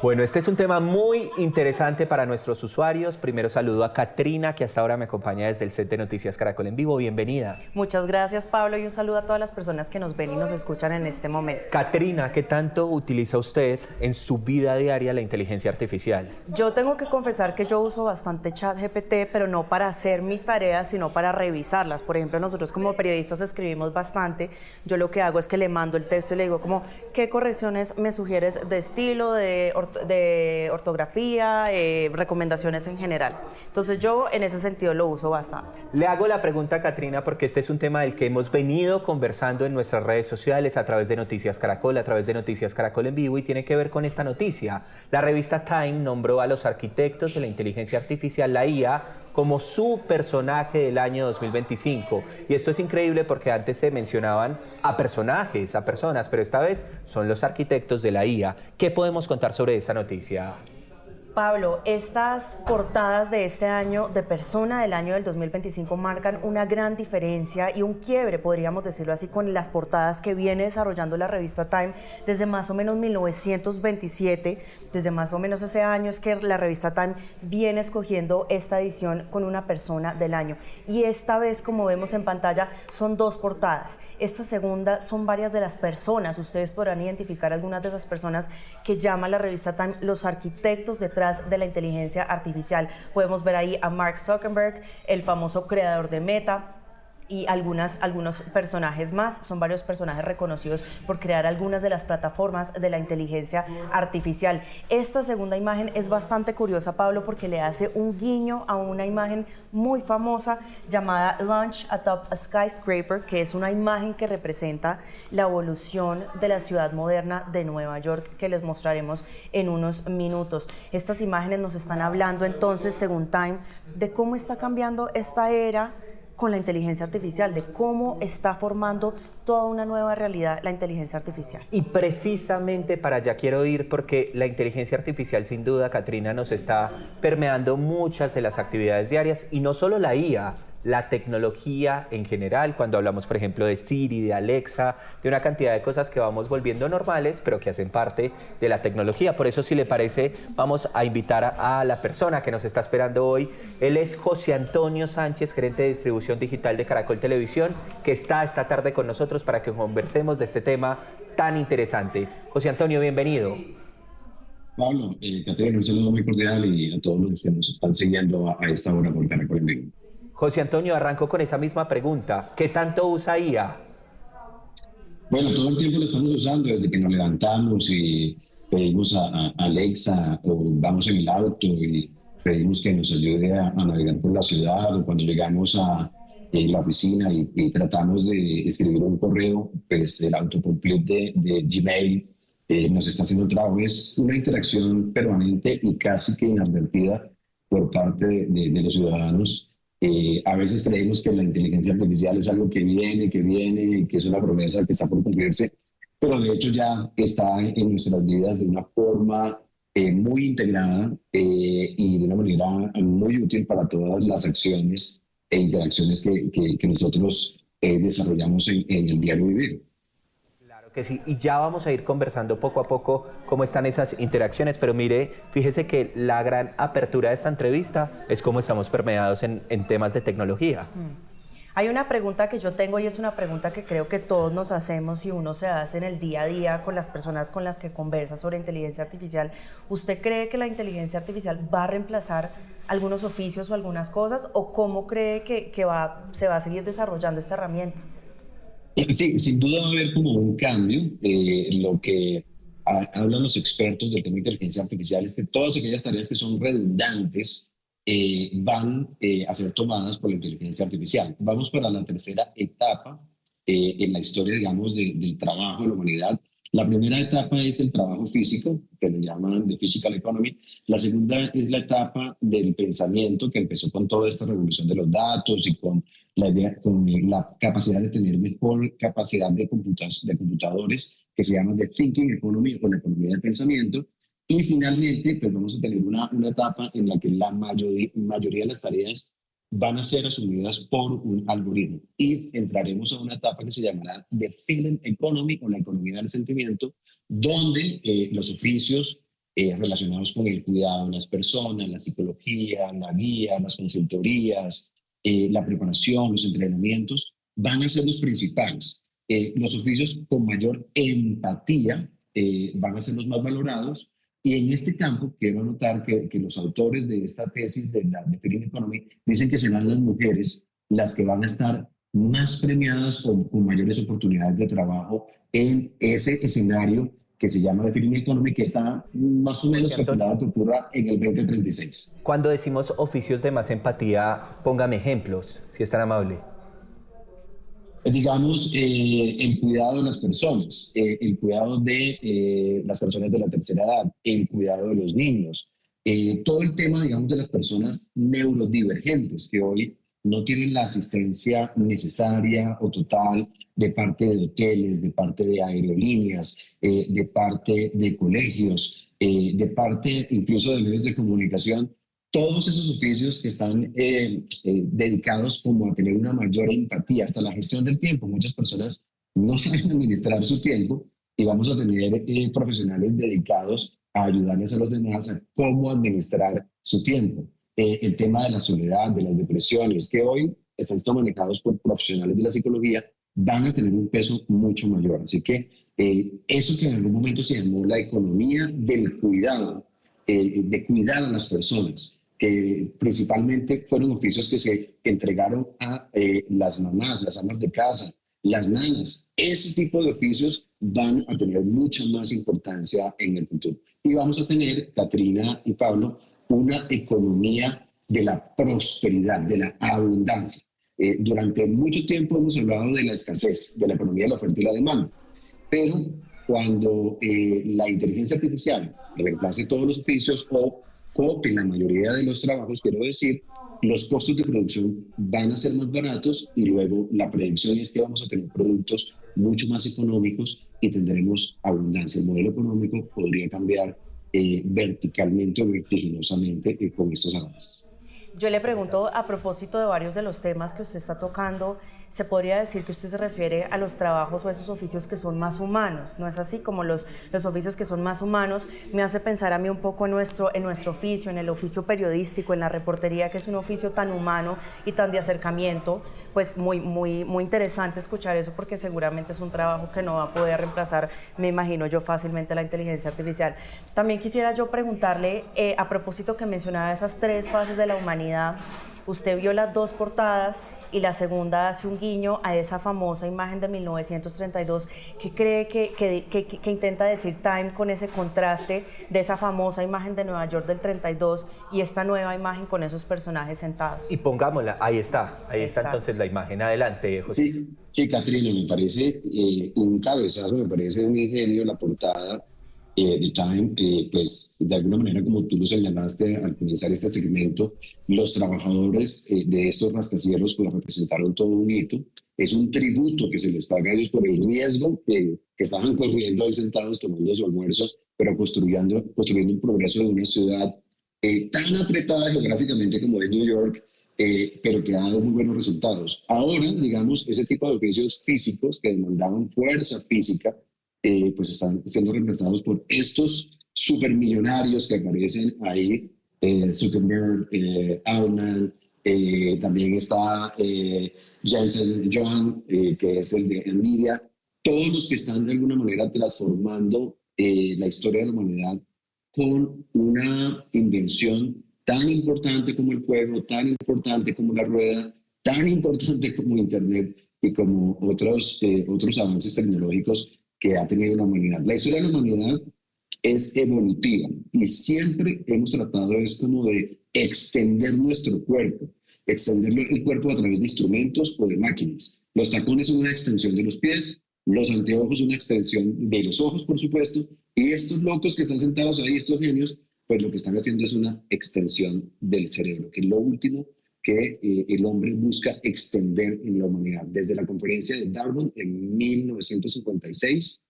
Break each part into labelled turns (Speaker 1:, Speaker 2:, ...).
Speaker 1: Bueno, este es un tema muy interesante para nuestros usuarios. Primero saludo a Catrina, que hasta ahora me acompaña desde el set de Noticias Caracol en vivo. Bienvenida.
Speaker 2: Muchas gracias, Pablo, y un saludo a todas las personas que nos ven y nos escuchan en este momento.
Speaker 1: Catrina, ¿qué tanto utiliza usted en su vida diaria la inteligencia artificial?
Speaker 2: Yo tengo que confesar que yo uso bastante ChatGPT, pero no para hacer mis tareas, sino para revisarlas. Por ejemplo, nosotros como periodistas escribimos bastante. Yo lo que hago es que le mando el texto y le digo como, ¿qué correcciones me sugieres de estilo, de ortografía, recomendaciones en general? Entonces yo en ese sentido lo uso bastante.
Speaker 1: Le hago la pregunta a Catrina porque este es un tema del que hemos venido conversando en nuestras redes sociales a través de Noticias Caracol, a través de Noticias Caracol en vivo, y tiene que ver con esta noticia. La revista Time nombró a los arquitectos de la inteligencia artificial, la IA, como su personaje del año 2025. Y esto es increíble porque antes se mencionaban a personajes, a personas, pero esta vez son los arquitectos de la IA. ¿Qué podemos contar sobre esta noticia?
Speaker 2: Pablo, estas portadas de este año, de persona del año del 2025, marcan una gran diferencia y un quiebre, podríamos decirlo así, con las portadas que viene desarrollando la revista Time desde más o menos 1927. Desde más o menos ese año es que la revista Time viene escogiendo esta edición con una persona del año. Y esta vez, como vemos en pantalla, son dos portadas. Esta segunda son varias de las personas. Ustedes podrán identificar algunas de esas personas que llama la revista Time los arquitectos detrás de la inteligencia artificial. Podemos ver ahí a Mark Zuckerberg, el famoso creador de Meta, y algunos personajes más. Son varios personajes reconocidos por crear algunas de las plataformas de la inteligencia artificial. Esta segunda imagen es bastante curiosa, Pablo, porque le hace un guiño a una imagen muy famosa llamada Launch Atop a Skyscraper, que es una imagen que representa la evolución de la ciudad moderna de Nueva York, que les mostraremos en unos minutos. Estas imágenes nos están hablando entonces, según Time, de cómo está cambiando esta era con la inteligencia artificial, de cómo está formando toda una nueva realidad la inteligencia artificial.
Speaker 1: Y precisamente para allá quiero ir porque la inteligencia artificial, sin duda, Catrina, nos está permeando muchas de las actividades diarias, y no solo la IA, la tecnología en general, cuando hablamos, por ejemplo, de Siri, de Alexa, de una cantidad de cosas que vamos volviendo normales, pero que hacen parte de la tecnología. Por eso, si le parece, vamos a invitar a la persona que nos está esperando hoy. Él es José Antonio Sánchez, gerente de distribución digital de Caracol Televisión, que está esta tarde con nosotros para que conversemos de este tema tan interesante. José Antonio, bienvenido.
Speaker 3: Pablo, Caterina, un saludo muy cordial y a todos los que nos están siguiendo a esta hora por Caracol en Vivo.
Speaker 1: José Antonio, arranco con esa misma pregunta. ¿Qué tanto usa IA?
Speaker 3: Bueno, todo el tiempo lo estamos usando desde que nos levantamos y pedimos a Alexa, o vamos en el auto y pedimos que nos ayude a navegar por la ciudad, o cuando llegamos a la oficina y tratamos de escribir un correo, pues el autocomplete de Gmail nos está haciendo el trabajo. Es una interacción permanente y casi que inadvertida por parte de los ciudadanos. A veces creemos que la inteligencia artificial es algo que viene, que es una promesa que está por cumplirse, pero de hecho ya está en nuestras vidas de una forma muy integrada y de una manera muy útil para todas las acciones e interacciones que nosotros desarrollamos en el diario vivir.
Speaker 1: Que sí, y ya vamos a ir conversando poco a poco cómo están esas interacciones, pero mire, fíjese que la gran apertura de esta entrevista es cómo estamos permeados en temas de tecnología.
Speaker 2: Hay una pregunta que yo tengo y es una pregunta que creo que todos nos hacemos y uno se hace en el día a día con las personas con las que conversa sobre inteligencia artificial. ¿Usted cree que la inteligencia artificial va a reemplazar algunos oficios o algunas cosas, o cómo cree que se va a seguir desarrollando esta herramienta?
Speaker 3: Sí, sin duda va a haber como un cambio. Lo que hablan los expertos del tema de inteligencia artificial es que todas aquellas tareas que son redundantes van a ser tomadas por la inteligencia artificial. Vamos para la tercera etapa en la historia, digamos, del trabajo de la humanidad. La primera etapa es el trabajo físico, que le llaman de physical economy. La segunda es la etapa del pensamiento, que empezó con toda esta revolución de los datos y con la idea, con la capacidad de tener mejor capacidad de computadores, que se llama de thinking economy, o la economía del pensamiento. Y finalmente, pues vamos a tener una etapa en la que la mayoría de las tareas van a ser asumidas por un algoritmo, y entraremos a una etapa que se llamará The Feeling Economy, o la economía del sentimiento, donde los oficios relacionados con el cuidado de las personas, la psicología, la guía, las consultorías, la preparación, los entrenamientos, van a ser los principales. Los oficios con mayor empatía van a ser los más valorados. Y en este campo quiero anotar que los autores de esta tesis de la Feeling Economy dicen que serán las mujeres las que van a estar más premiadas con mayores oportunidades de trabajo en ese escenario que se llama The Feeling Economy, que está más o menos
Speaker 1: Jorge Antonio,
Speaker 3: calculado que ocurra en el 2036.
Speaker 1: cuando decimos oficios de más empatía, póngame ejemplos, si es tan amable.
Speaker 3: Digamos, el cuidado de las personas, el cuidado de las personas de la tercera edad, el cuidado de los niños, todo el tema, digamos, de las personas neurodivergentes que hoy no tienen la asistencia necesaria o total de parte de hoteles, de parte de aerolíneas, de parte de colegios, de parte incluso de medios de comunicación. Todos esos oficios que están dedicados como a tener una mayor empatía, hasta la gestión del tiempo. Muchas personas no saben administrar su tiempo y vamos a tener profesionales dedicados a ayudarles a los demás a cómo administrar su tiempo. El tema de la soledad, de las depresiones, que hoy están siendo manejados por profesionales de la psicología, van a tener un peso mucho mayor. Así que eso que en algún momento se llamó la economía del cuidado, de cuidar a las personas, que principalmente fueron oficios que se entregaron a las mamás, las amas de casa, las nanas. Ese tipo de oficios van a tener mucha más importancia en el futuro. Y vamos a tener, Catrina y Pablo, una economía de la prosperidad, de la abundancia. Durante mucho tiempo hemos hablado de la escasez, de la economía de la oferta y la demanda, pero cuando la inteligencia artificial reemplace todos los oficios o cope la mayoría de los trabajos, quiero decir, los costos de producción van a ser más baratos y luego la predicción es que vamos a tener productos mucho más económicos y tendremos abundancia. El modelo económico podría cambiar verticalmente o vertiginosamente con estos avances.
Speaker 2: Yo le pregunto a propósito de varios de los temas que usted está tocando, ¿se podría decir que usted se refiere a los trabajos o a esos oficios que son más humanos? ¿No es así? Como los oficios que son más humanos, me hace pensar a mí un poco en nuestro oficio, en el oficio periodístico, en la reportería, que es un oficio tan humano y tan de acercamiento, pues muy interesante escuchar eso porque seguramente es un trabajo que no va a poder reemplazar, me imagino yo, fácilmente la inteligencia artificial. También quisiera yo preguntarle, a propósito que mencionaba esas 3 fases de la humanidad, usted vio las 2 portadas y la segunda hace un guiño a esa famosa imagen de 1932. ¿Qué cree que intenta decir Time con ese contraste de esa famosa imagen de Nueva York del 32 y esta nueva imagen con esos personajes sentados?
Speaker 1: Y pongámosla, ahí está entonces la imagen. Adelante, José.
Speaker 3: Sí, Catrina, me parece un cabezazo, me parece un ingenio la portada de Time, pues de alguna manera, como tú lo señalaste al comenzar este segmento, los trabajadores de estos rascacielos pues representaron todo un hito. Es un tributo que se les paga a ellos por el riesgo que estaban corriendo ahí sentados tomando su almuerzo, pero construyendo un progreso de una ciudad tan apretada geográficamente como es New York, pero que ha dado muy buenos resultados. Ahora, digamos, ese tipo de oficios físicos que demandaban fuerza física, pues están siendo reemplazados por estos supermillonarios que aparecen ahí, Zuckerberg, Altman, también está Jensen Huang, que es el de Nvidia, todos los que están de alguna manera transformando la historia de la humanidad con una invención tan importante como el fuego, tan importante como la rueda, tan importante como Internet y como otros avances tecnológicos que ha tenido la humanidad. La historia de la humanidad es evolutiva y siempre hemos tratado es como de extender nuestro cuerpo, extender el cuerpo a través de instrumentos o de máquinas. Los tacones son una extensión de los pies, los anteojos una extensión de los ojos, por supuesto, y estos locos que están sentados ahí, estos genios, pues lo que están haciendo es una extensión del cerebro, que es lo último que el hombre busca extender en la humanidad. Desde la conferencia de Darwin en 1956,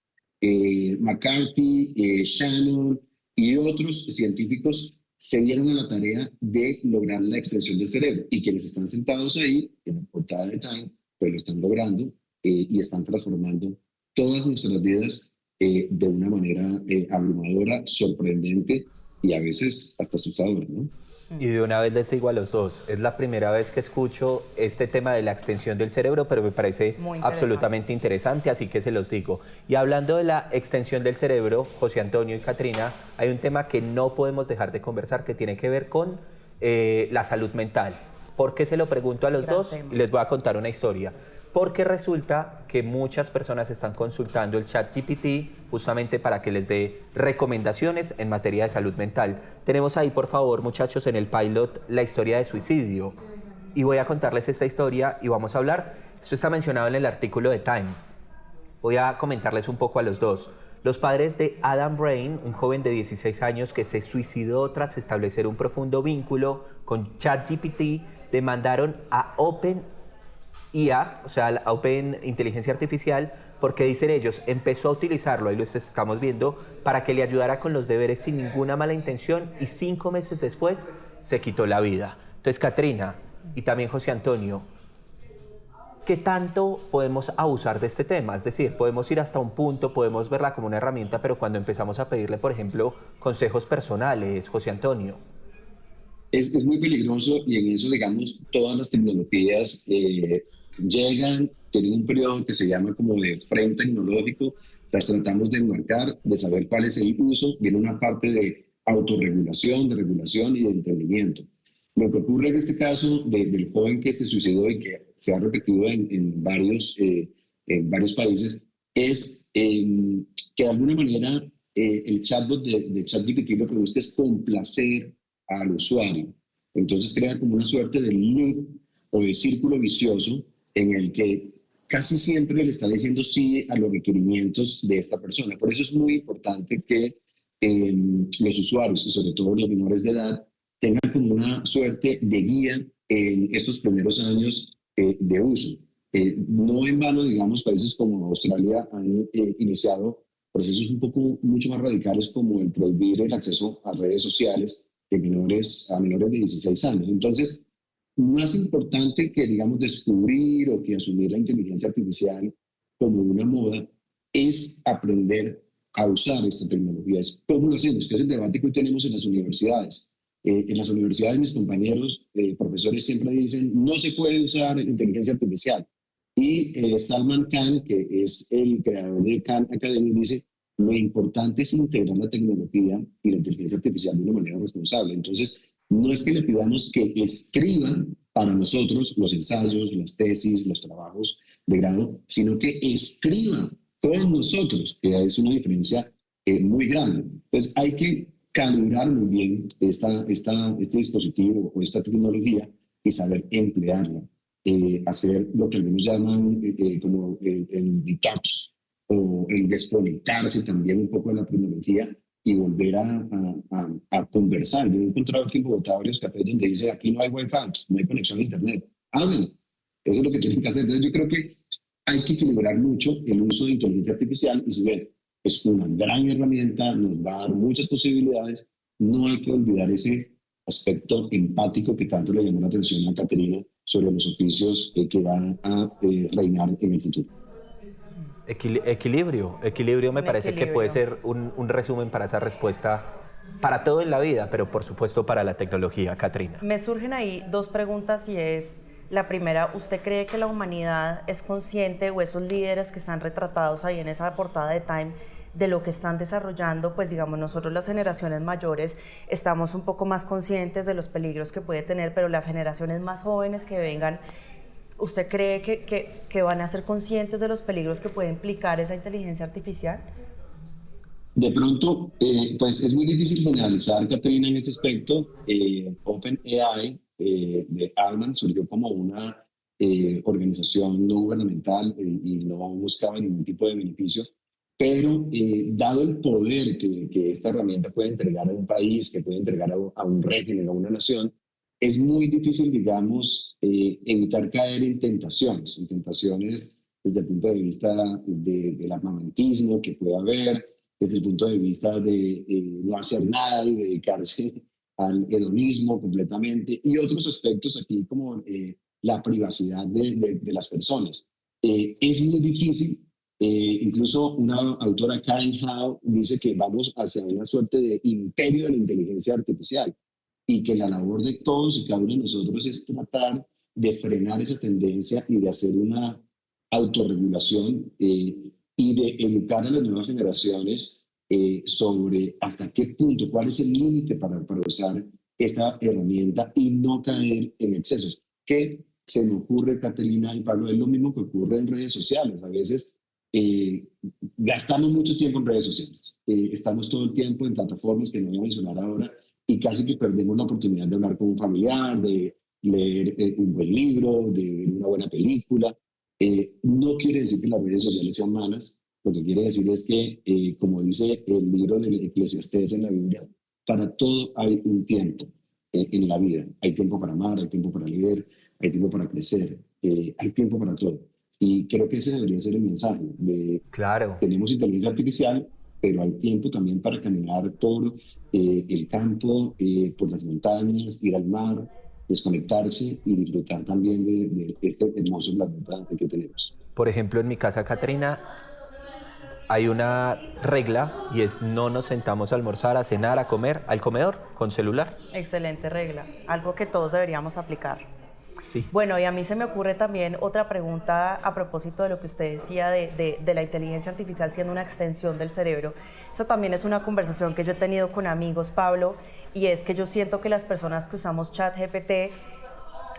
Speaker 3: McCarthy, Shannon y otros científicos se dieron a la tarea de lograr la extensión del cerebro. Y quienes están sentados ahí, en la portada de Time, pues lo están logrando y están transformando todas nuestras vidas de una manera abrumadora, sorprendente y a veces hasta asustadora, ¿no?
Speaker 1: Y de una vez les digo a los dos, es la primera vez que escucho este tema de la extensión del cerebro, pero me parece
Speaker 2: Muy interesante.
Speaker 1: absolutamente interesante, así que se los digo. Y hablando de la extensión del cerebro, José Antonio y Catrina, hay un tema que no podemos dejar de conversar que tiene que ver con la salud mental. ¿Por qué se lo pregunto a los
Speaker 2: Gran
Speaker 1: dos?
Speaker 2: tema.
Speaker 1: Y les voy a contar una historia. Porque resulta que muchas personas están consultando el ChatGPT justamente para que les dé recomendaciones en materia de salud mental. Tenemos ahí, por favor, muchachos, en el pilot la historia de suicidio. Y voy a contarles esta historia y vamos a hablar. Esto está mencionado en el artículo de Time. Voy a comentarles un poco a los dos. Los padres de Adam Brain, un joven de 16 años que se suicidó tras establecer un profundo vínculo con ChatGPT, demandaron a OpenIA, o sea, la Open Inteligencia Artificial, porque dicen ellos, empezó a utilizarlo, ahí lo estamos viendo, para que le ayudara con los deberes sin ninguna mala intención y 5 meses después se quitó la vida. Entonces, Catrina y también José Antonio, ¿qué tanto podemos abusar de este tema? Es decir, podemos ir hasta un punto, podemos verla como una herramienta, pero cuando empezamos a pedirle, por ejemplo, consejos personales, José Antonio.
Speaker 3: Es muy peligroso y en eso, digamos, todas las tecnologías llegan, tienen un periodo que se llama como de frame tecnológico, las tratamos de enmarcar, de saber cuál es el uso, viene una parte de autorregulación, de regulación y de entendimiento. Lo que ocurre en este caso del joven que se suicidó y que se ha repetido en varios países es que de alguna manera el chatbot de ChatGPT lo que busca es complacer al usuario. Entonces crea como una suerte de loop o de círculo vicioso en el que casi siempre le está diciendo sí a los requerimientos de esta persona. Por eso es muy importante que los usuarios, y sobre todo los menores de edad, tengan como una suerte de guía en estos primeros años de uso. No en vano, digamos, países como Australia han iniciado procesos mucho más radicales como el prohibir el acceso a redes sociales a menores de 16 años. Entonces, más importante que, digamos, descubrir o que asumir la inteligencia artificial como una moda, es aprender a usar esta tecnología. Es cómo lo hacemos, que es el debate que hoy tenemos en las universidades. En las universidades mis compañeros profesores siempre dicen no se puede usar inteligencia artificial. Y Salman Khan, que es el creador de Khan Academy, dice lo importante es integrar la tecnología y la inteligencia artificial de una manera responsable. Entonces, no es que le pidamos que escriban para nosotros los ensayos, las tesis, los trabajos de grado, sino que escriban con nosotros, que es una diferencia muy grande. Entonces, hay que calibrar muy bien este dispositivo o esta tecnología y saber emplearla. Hacer lo que algunos llaman como el detox o el desconectarse también un poco de la tecnología y volver a conversar. Yo he encontrado aquí en Bogotá varios cafés donde dice aquí no hay wifi, no hay conexión a internet. Hablen. Eso es lo que tienen que hacer. Entonces yo creo que hay que equilibrar mucho el uso de inteligencia artificial y si bien es una gran herramienta, nos va a dar muchas posibilidades, no hay que olvidar ese aspecto empático que tanto le llamó la atención a Caterina sobre los oficios que van a reinar en el futuro.
Speaker 1: Equilibrio me parece que puede ser un resumen para esa respuesta para todo en la vida, pero por supuesto para la tecnología, Catrina.
Speaker 2: Me surgen ahí dos preguntas y es, la primera, ¿usted cree que la humanidad es consciente o esos líderes que están retratados ahí en esa portada de Time de lo que están desarrollando? Pues digamos, nosotros las generaciones mayores estamos un poco más conscientes de los peligros que puede tener, pero las generaciones más jóvenes que vengan, ¿usted cree que van a ser conscientes de los peligros que puede implicar esa inteligencia artificial?
Speaker 3: De pronto, pues es muy difícil generalizar, Caterina, en este aspecto. OpenAI de Altman surgió como una organización no gubernamental y no buscaba ningún tipo de beneficio, pero dado el poder que esta herramienta puede entregar a un país, que puede entregar a un régimen, a una nación, es muy difícil, digamos, evitar caer en tentaciones desde el punto de vista del armamentismo que puede haber, desde el punto de vista de no hacer nada y dedicarse al hedonismo completamente, y otros aspectos aquí como la privacidad de las personas. Es muy difícil Incluso una autora, Karen Howe, dice que vamos hacia una suerte de imperio de la inteligencia artificial y que la labor de todos y cada uno de nosotros es tratar de frenar esa tendencia y de hacer una autorregulación y de educar a las nuevas generaciones sobre hasta qué punto, cuál es el límite para usar esta herramienta y no caer en excesos. Que se me ocurre, Caterina y Pablo, es lo mismo que ocurre en redes sociales. A veces gastamos mucho tiempo en redes sociales, estamos todo el tiempo en plataformas que no voy a mencionar ahora y casi que perdemos la oportunidad de hablar con un familiar, de leer un buen libro, de ver una buena película. No quiere decir que las redes sociales sean malas, lo que quiere decir es que, como dice el libro del Eclesiastés en la Biblia, para todo hay un tiempo en la vida. Hay tiempo para amar, hay tiempo para leer, hay tiempo para crecer, hay tiempo para todo. Y creo que ese debería ser el mensaje.
Speaker 1: Claro.
Speaker 3: Tenemos inteligencia artificial, pero hay tiempo también para caminar por el campo, por las montañas, ir al mar, desconectarse y disfrutar también de este hermoso planeta que tenemos.
Speaker 1: Por ejemplo, en mi casa, Catrina, hay una regla y es no nos sentamos a almorzar, a cenar, a comer al comedor con celular.
Speaker 2: Excelente regla, algo que todos deberíamos aplicar.
Speaker 1: Sí.
Speaker 2: Bueno, y a mí se me ocurre también otra pregunta a propósito de lo que usted decía de la inteligencia artificial siendo una extensión del cerebro. Esa también es una conversación que yo he tenido con amigos, Pablo, y es que yo siento que las personas que usamos ChatGPT,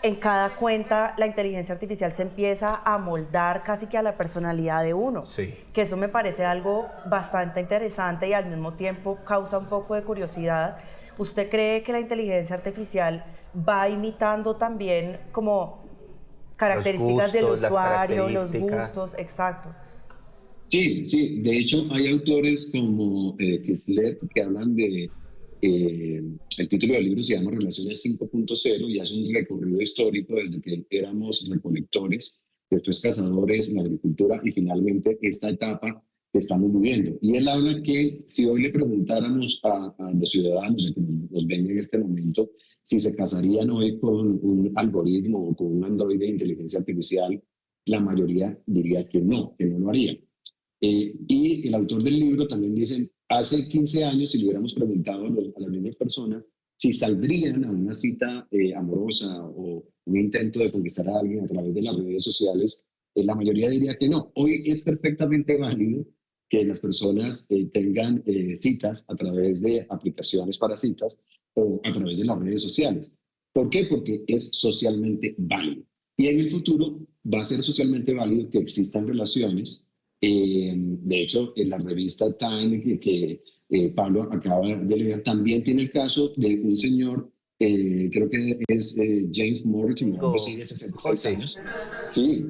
Speaker 2: en cada cuenta la inteligencia artificial se empieza a moldar casi que a la personalidad de uno.
Speaker 1: Sí.
Speaker 2: Que eso me parece algo bastante interesante y al mismo tiempo causa un poco de curiosidad. ¿Usted cree que la inteligencia artificial va imitando también como características del usuario, los gustos? Exacto.
Speaker 3: Sí, sí. De hecho, hay autores como Kislet que hablan de... el título del libro se llama Relaciones 5.0 y hace un recorrido histórico desde que éramos recolectores, después cazadores en la agricultura y finalmente esta etapa que estamos viviendo. Y él habla que si hoy le preguntáramos a los ciudadanos que nos ven en este momento si se casarían hoy con un algoritmo o con un androide de inteligencia artificial, la mayoría diría que no lo haría. Y el autor del libro también dice, hace 15 años si le hubiéramos preguntado a las mismas personas si saldrían a una cita amorosa o un intento de conquistar a alguien a través de las redes sociales, la mayoría diría que no. Hoy es perfectamente válido que las personas tengan citas a través de aplicaciones para citas o a través de las redes sociales. ¿Por qué? Porque es socialmente válido. Y en el futuro va a ser socialmente válido que existan relaciones. De hecho, en la revista Time que Pablo acaba de leer, también tiene el caso de un señor, creo que es James Morrison, algo así de 66 años. Sí.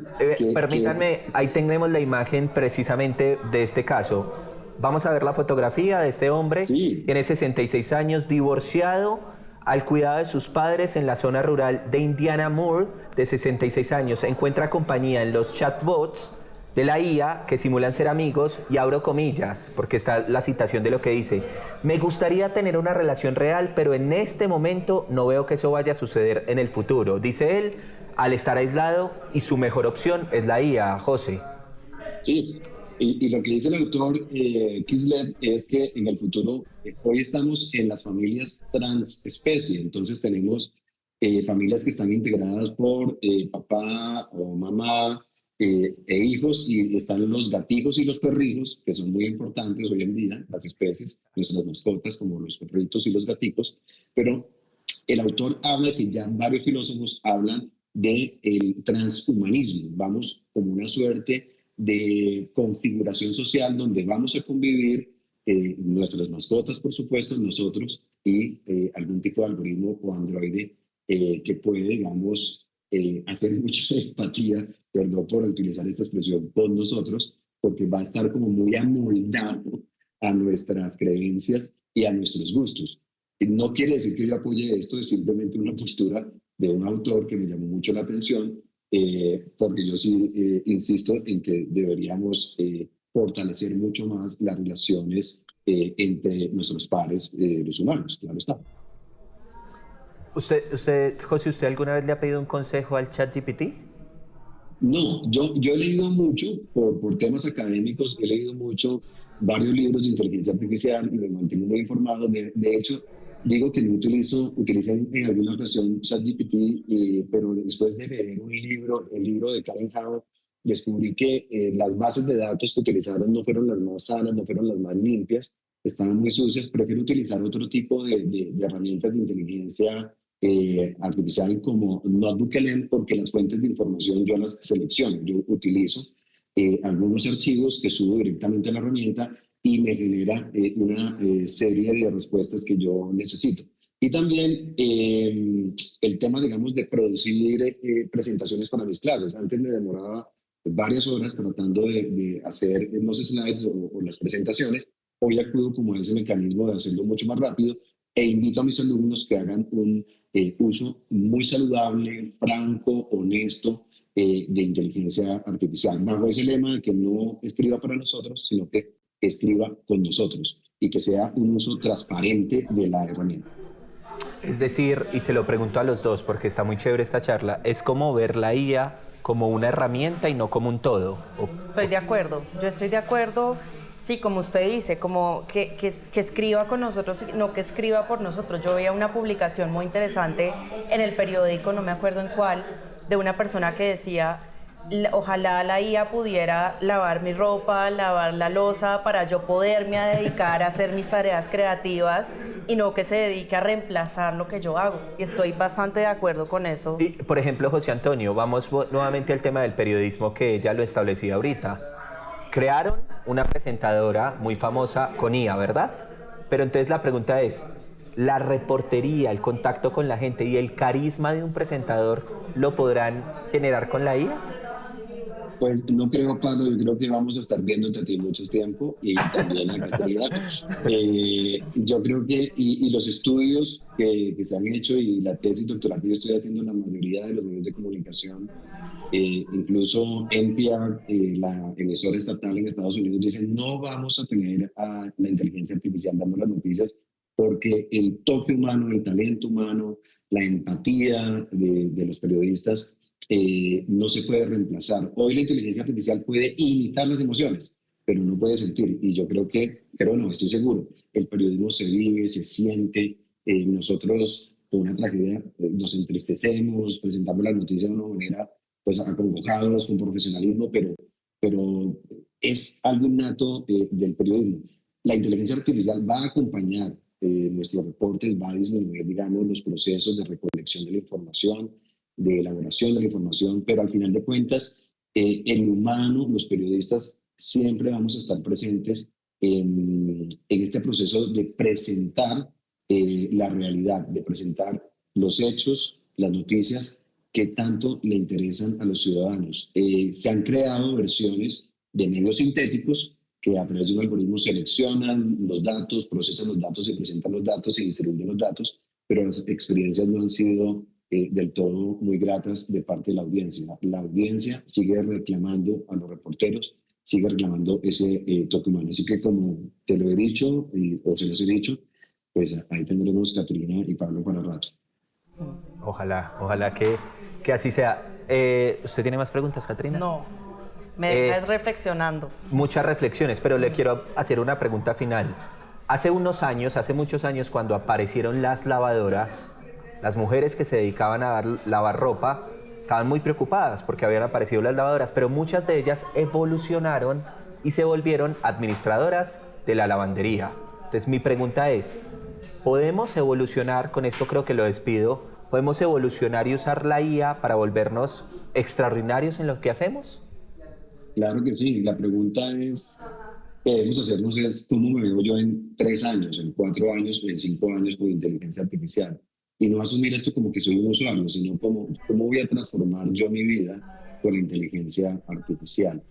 Speaker 1: Permítanme, ahí tenemos la imagen precisamente de este caso. Vamos a ver la fotografía de este hombre.
Speaker 3: Sí.
Speaker 1: Tiene 66 años, divorciado, al cuidado de sus padres en la zona rural de Indiana. Moore, de 66 años, encuentra compañía en los chatbots de la IA que simulan ser amigos, y abro comillas, porque está la citación de lo que dice: me gustaría tener una relación real, pero en este momento no veo que eso vaya a suceder en el futuro, dice él, al estar aislado, y su mejor opción es la IA, José.
Speaker 3: Sí, y lo que dice el autor Kislet es que en el futuro, hoy estamos en las familias transespecie, entonces tenemos familias que están integradas por papá o mamá, e hijos, y están los gatijos y los perrijos, que son muy importantes hoy en día, las especies, nuestras mascotas como los perritos y los gaticos, pero el autor habla de que ya varios filósofos hablan del transhumanismo, vamos como una suerte de configuración social donde vamos a convivir nuestras mascotas, por supuesto, nosotros y algún tipo de algoritmo o androide que puede, digamos, hacer mucha empatía, perdón por utilizar esta expresión, con nosotros, porque va a estar como muy amoldado a nuestras creencias y a nuestros gustos. No quiere decir que yo apoye esto, es simplemente una postura de un autor que me llamó mucho la atención, porque yo sí insisto en que deberíamos fortalecer mucho más las relaciones entre nuestros pares, los humanos, claro está.
Speaker 1: José, ¿usted alguna vez le ha pedido un consejo al ChatGPT?
Speaker 3: No, yo he leído mucho por temas académicos, he leído mucho varios libros de inteligencia artificial y me mantengo muy informado. De hecho, digo que no utilicé en alguna ocasión ChatGPT, pero después de leer un libro, el libro de Karen Howard, descubrí que las bases de datos que utilizaron no fueron las más sanas, no fueron las más limpias, estaban muy sucias. Prefiero utilizar otro tipo de herramientas de inteligencia artificial como NotebookLM, porque las fuentes de información yo las selecciono, yo utilizo algunos archivos que subo directamente a la herramienta y me genera una serie de respuestas que yo necesito. Y también el tema, digamos, de producir presentaciones para mis clases. Antes me demoraba varias horas tratando de hacer los slides o las presentaciones. Hoy acudo como a ese mecanismo de hacerlo mucho más rápido e invito a mis alumnos que hagan un uso muy saludable, franco, honesto de inteligencia artificial, bajo ese lema de que no escriba para nosotros, sino que escriba con nosotros y que sea un uso transparente de la herramienta.
Speaker 1: Es decir, y se lo pregunto a los dos porque está muy chévere esta charla, es como ver la IA como una herramienta y no como un todo.
Speaker 2: Estoy de acuerdo, yo estoy de acuerdo. Sí, como usted dice, como que escriba con nosotros, no que escriba por nosotros. Yo veía una publicación muy interesante en el periódico, no me acuerdo en cuál, de una persona que decía, ojalá la IA pudiera lavar mi ropa, lavar la loza, para yo poderme a dedicar a hacer mis tareas creativas y no que se dedique a reemplazar lo que yo hago. Y estoy bastante de acuerdo con eso.
Speaker 1: Y, por ejemplo, José Antonio, vamos nuevamente al tema del periodismo que ya lo establecía ahorita. Crearon una presentadora muy famosa con IA, ¿verdad? Pero entonces la pregunta es, ¿la reportería, el contacto con la gente y el carisma de un presentador lo podrán generar con la IA?
Speaker 3: Pues no creo, Pablo, yo creo que vamos a estar viéndote a ti mucho tiempo y también a Caterina. Yo creo que, y los estudios que se han hecho y la tesis doctoral que yo estoy haciendo en la mayoría de los medios de comunicación, incluso NPR, la emisora estatal en Estados Unidos, dice no vamos a tener a la inteligencia artificial dando las noticias porque el toque humano, el talento humano, la empatía de los periodistas no se puede reemplazar. Hoy la inteligencia artificial puede imitar las emociones, pero no puede sentir. Y yo creo no, estoy seguro, el periodismo se vive, se siente. Nosotros, con una tragedia, nos entristecemos, presentamos las noticias de una manera pues acongojados, con profesionalismo, pero es algo innato del periodismo. La inteligencia artificial va a acompañar nuestros reportes, va a disminuir, digamos, los procesos de recolección de la información, de elaboración de la información, pero al final de cuentas, el humano, los periodistas, siempre vamos a estar presentes en este proceso de presentar la realidad, de presentar los hechos, las noticias que tanto le interesan a los ciudadanos. Se han creado versiones de medios sintéticos que a través de un algoritmo seleccionan los datos, procesan los datos y presentan los datos y distribuyen los datos, pero las experiencias no han sido del todo muy gratas de parte de la audiencia. La audiencia sigue reclamando a los reporteros, sigue reclamando ese toque humano. Así que como te lo he dicho, o se los he dicho, pues ahí tendremos Caterina y Pablo para rato.
Speaker 1: Ojalá que así sea. ¿Usted tiene más preguntas, Caterina?
Speaker 2: No, me dejas reflexionando.
Speaker 1: Muchas reflexiones, pero le quiero hacer una pregunta final. Hace muchos años, cuando aparecieron las lavadoras, las mujeres que se dedicaban a lavar ropa estaban muy preocupadas porque habían aparecido las lavadoras, pero muchas de ellas evolucionaron y se volvieron administradoras de la lavandería. Entonces mi pregunta es, ¿podemos evolucionar, con esto creo que lo despido, podemos evolucionar y usar la IA para volvernos extraordinarios en lo que hacemos?
Speaker 3: Claro que sí, la pregunta es, que debemos hacernos es cómo me veo yo en 3 años, en 4 años o en 5 años con inteligencia artificial. Y no asumir esto como que soy un usuario, sino cómo voy a transformar yo mi vida con la inteligencia artificial.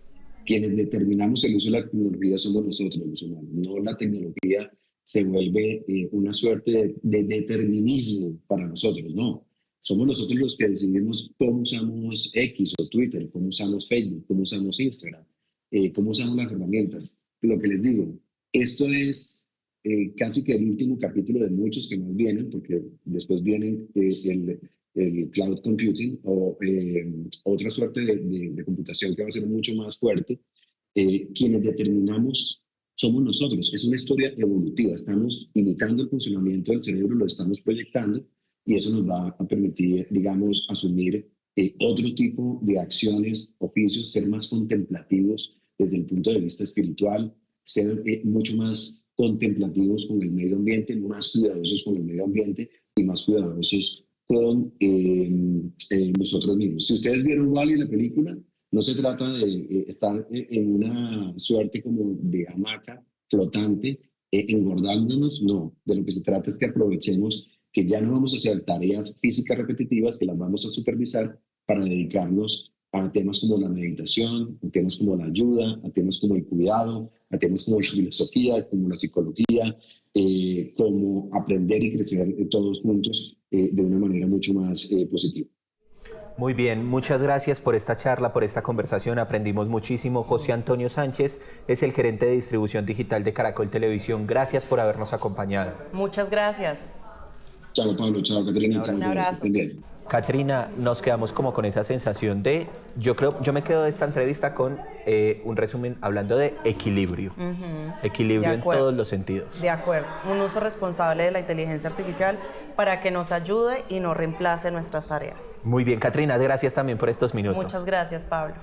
Speaker 3: Quienes determinamos el uso de la tecnología somos nosotros, los humanos. No la tecnología se vuelve una suerte de determinismo para nosotros, no. Somos nosotros los que decidimos cómo usamos X o Twitter, cómo usamos Facebook, cómo usamos Instagram, cómo usamos las herramientas. Lo que les digo, esto es casi que el último capítulo de muchos que nos vienen, porque después vienen el cloud computing o otra suerte de computación que va a ser mucho más fuerte, quienes determinamos somos nosotros. Es una historia evolutiva. Estamos imitando el funcionamiento del cerebro, lo estamos proyectando y eso nos va a permitir, digamos, asumir otro tipo de acciones, oficios, ser más contemplativos desde el punto de vista espiritual, ser mucho más contemplativos con el medio ambiente, más cuidadosos con el medio ambiente y más cuidadosos con nosotros mismos. Si ustedes vieron Wall-E, la película, no se trata de estar en una suerte como de hamaca flotante, engordándonos, no. De lo que se trata es que aprovechemos que ya no vamos a hacer tareas físicas repetitivas, que las vamos a supervisar para dedicarnos a temas como la meditación, a temas como la ayuda, a temas como el cuidado, a temas como la filosofía, como la psicología, como aprender y crecer todos juntos de una manera mucho más positiva.
Speaker 1: Muy bien, muchas gracias por esta charla, por esta conversación. Aprendimos muchísimo. José Antonio Sánchez es el gerente de distribución digital de Caracol Televisión. Gracias por habernos acompañado.
Speaker 2: Muchas gracias.
Speaker 3: Chao, Pablo. Chao, Caterina. Chao,
Speaker 2: Un
Speaker 3: todos. Que
Speaker 2: abrazo.
Speaker 3: estén bien.
Speaker 1: Catrina, nos quedamos como con esa sensación de, yo me quedo de esta entrevista con un resumen hablando de equilibrio. Equilibrio
Speaker 2: De
Speaker 1: en
Speaker 2: acuerdo.
Speaker 1: todos los sentidos.
Speaker 2: De acuerdo, un uso responsable de la inteligencia artificial para que nos ayude y no reemplace nuestras tareas.
Speaker 1: Muy bien, Catrina, gracias también por estos minutos.
Speaker 2: Muchas gracias, Pablo.